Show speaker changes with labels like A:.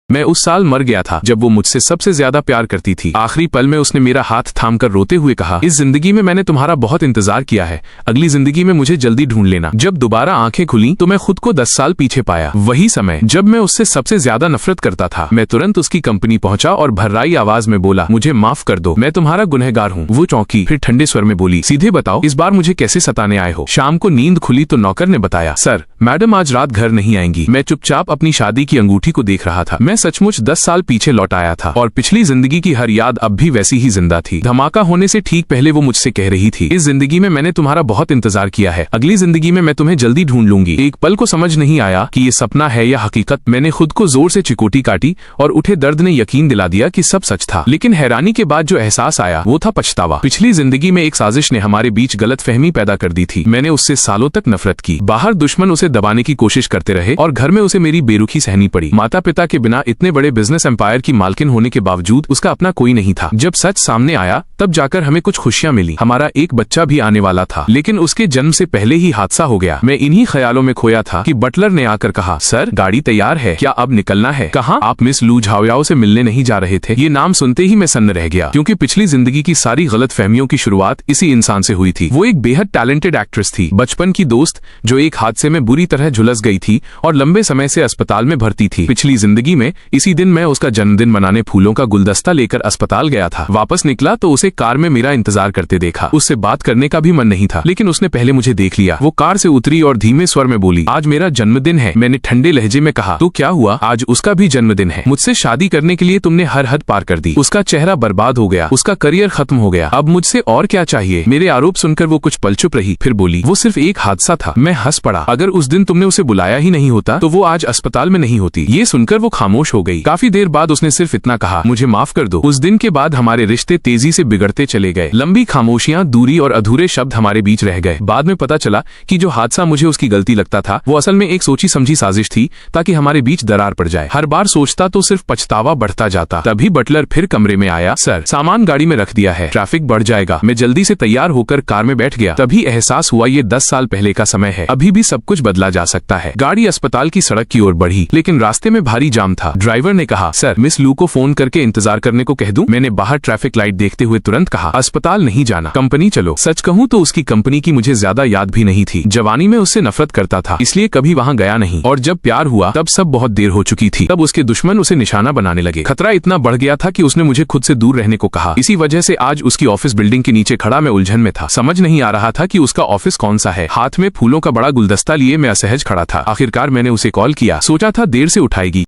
A: मैं उस साल मर गया था जब वो मुझसे सबसे ज्यादा प्यार करती थी। आखिरी पल में उसने मेरा हाथ थामकर रोते हुए कहा, इस जिंदगी में मैंने तुम्हारा बहुत इंतजार किया है, अगली जिंदगी में मुझे जल्दी ढूंढ लेना। जब दोबारा आंखें खुली तो मैं खुद को 10 साल पीछे पाया। वही समय जब मैं उससे सबसे ज्यादा नफरत करता था। मैं तुरंत उसकी कंपनी पहुंचा और भर्राई आवाज में बोला, मुझे माफ कर दो, मैं तुम्हारा गुनहगार हूँ। वो चौंकी, फिर ठंडे स्वर में बोली, सीधे बताओ इस बार मुझे कैसे सताने आए हो। शाम को नींद खुली तो नौकर ने बताया, सर मैडम आज रात घर नहीं आएंगी। मैं चुपचाप अपनी शादी की अंगूठी को देख रहा था। मैं सचमुच 10 साल पीछे लौट आया था और पिछली जिंदगी की हर याद अब भी वैसी ही जिंदा थी। धमाका होने से ठीक पहले वो मुझसे कह रही थी, इस जिंदगी में मैंने तुम्हारा बहुत इंतजार किया है, अगली जिंदगी में मैं तुम्हें जल्दी ढूंढ लूंगी। एक पल को समझ नहीं आया कि ये सपना है या हकीकत। मैंने खुद को जोर से चिकोटी काटी और उठे दर्द ने यकीन दिला दिया कि सब सच था। लेकिन हैरानी के बाद जो एहसास आया वो था पछतावा। पिछली जिंदगी में एक साजिश ने हमारे बीच गलतफहमी पैदा कर दी थी। मैंने उससे सालों तक नफरत की। बाहर दुश्मन उसे दबाने की कोशिश करते रहे और घर में उसे मेरी बेरुखी सहनी पड़ी। माता पिता के बिना इतने बड़े बिजनेस एम्पायर की मालकिन होने के बावजूद उसका अपना कोई नहीं था। जब सच सामने आया तब जाकर हमें कुछ खुशियां मिली। हमारा एक बच्चा भी आने वाला था, लेकिन उसके जन्म से पहले ही हादसा हो गया। मैं इन्हीं ख्यालों में खोया था कि बटलर ने आकर कहा, सर गाड़ी तैयार है, क्या अब निकलना है? कहाँ? आप मिस लू झाओयाओ से मिलने नहीं जा रहे थे? ये नाम सुनते ही मैं सन्न रह गया, क्योंकि पिछली जिंदगी की सारी गलतफहमियों की शुरुआत इसी इंसान से हुई थी। वो एक बेहद टैलेंटेड एक्ट्रेस थी, बचपन की दोस्त जो एक हादसे में बुरी तरह झुलस गई थी और लंबे समय से अस्पताल में भर्ती थी। पिछली जिंदगी में इसी दिन मैं उसका जन्मदिन मनाने फूलों का गुलदस्ता लेकर अस्पताल गया था। वापस निकला तो उसे कार में मेरा इंतजार करते देखा। उससे बात करने का भी मन नहीं था, लेकिन उसने पहले मुझे देख लिया। वो कार से उतरी और धीमे स्वर में बोली, आज मेरा जन्मदिन है। मैंने ठंडे लहजे में कहा, तो क्या हुआ? आज उसका भी जन्मदिन है। मुझसे शादी करने के लिए तुमने हर हद पार कर दी। उसका चेहरा बर्बाद हो गया, उसका करियर खत्म हो गया। अब मुझसे और क्या चाहिए? मेरे आरोप सुनकर वो कुछ पल चुप रही, फिर बोली, वो सिर्फ एक हादसा था। मैं हंस पड़ा। अगर उस दिन तुमने उसे बुलाया ही नहीं होता तो वो आज अस्पताल में नहीं होती। ये सुनकर वो खामोश हो गई। काफी देर बाद उसने सिर्फ इतना कहा, मुझे माफ कर दो। उस दिन के बाद हमारे रिश्ते तेजी से बिगड़ते चले गए। लंबी खामोशियां, दूरी और अधूरे शब्द हमारे बीच रह गए। बाद में पता चला कि जो हादसा मुझे उसकी गलती लगता था वो असल में एक सोची समझी साजिश थी ताकि हमारे बीच दरार पड़ जाए। हर बार सोचता तो सिर्फ पछतावा बढ़ता जाता। तभी बटलर फिर कमरे में आया, सर सामान गाड़ी में रख दिया है, ट्रैफिक बढ़ जाएगा। मैं जल्दी से तैयार होकर कार में बैठ गया। तभी एहसास हुआ ये 10 साल पहले का समय है, अभी भी सब कुछ बदला जा सकता है। गाड़ी अस्पताल की सड़क की ओर बढ़ी, लेकिन रास्ते में भारी जाम था। ड्राइवर ने कहा, सर मिस लू को फोन करके इंतजार करने को कह दूं? मैंने बाहर ट्रैफिक लाइट देखते हुए तुरंत कहा, अस्पताल नहीं जाना, कंपनी चलो। सच कहूं तो उसकी कंपनी की मुझे ज्यादा याद भी नहीं थी। जवानी में उससे नफरत करता था, इसलिए कभी वहां गया नहीं। और जब प्यार हुआ तब सब बहुत देर हो चुकी थी। तब उसके दुश्मन उसे निशाना बनाने लगे। खतरा इतना बढ़ गया था कि उसने मुझे खुद से दूर रहने को कहा। इसी वजह से आज उसकी ऑफिस बिल्डिंग के नीचे खड़ा मैं उलझन में था। समझ नहीं आ रहा था कि उसका ऑफिस कौन सा है। हाथ में फूलों का बड़ा गुलदस्ता लिए मैं असहज खड़ा था। आखिरकार मैंने उसे कॉल किया, सोचा था देर से उठाएगी।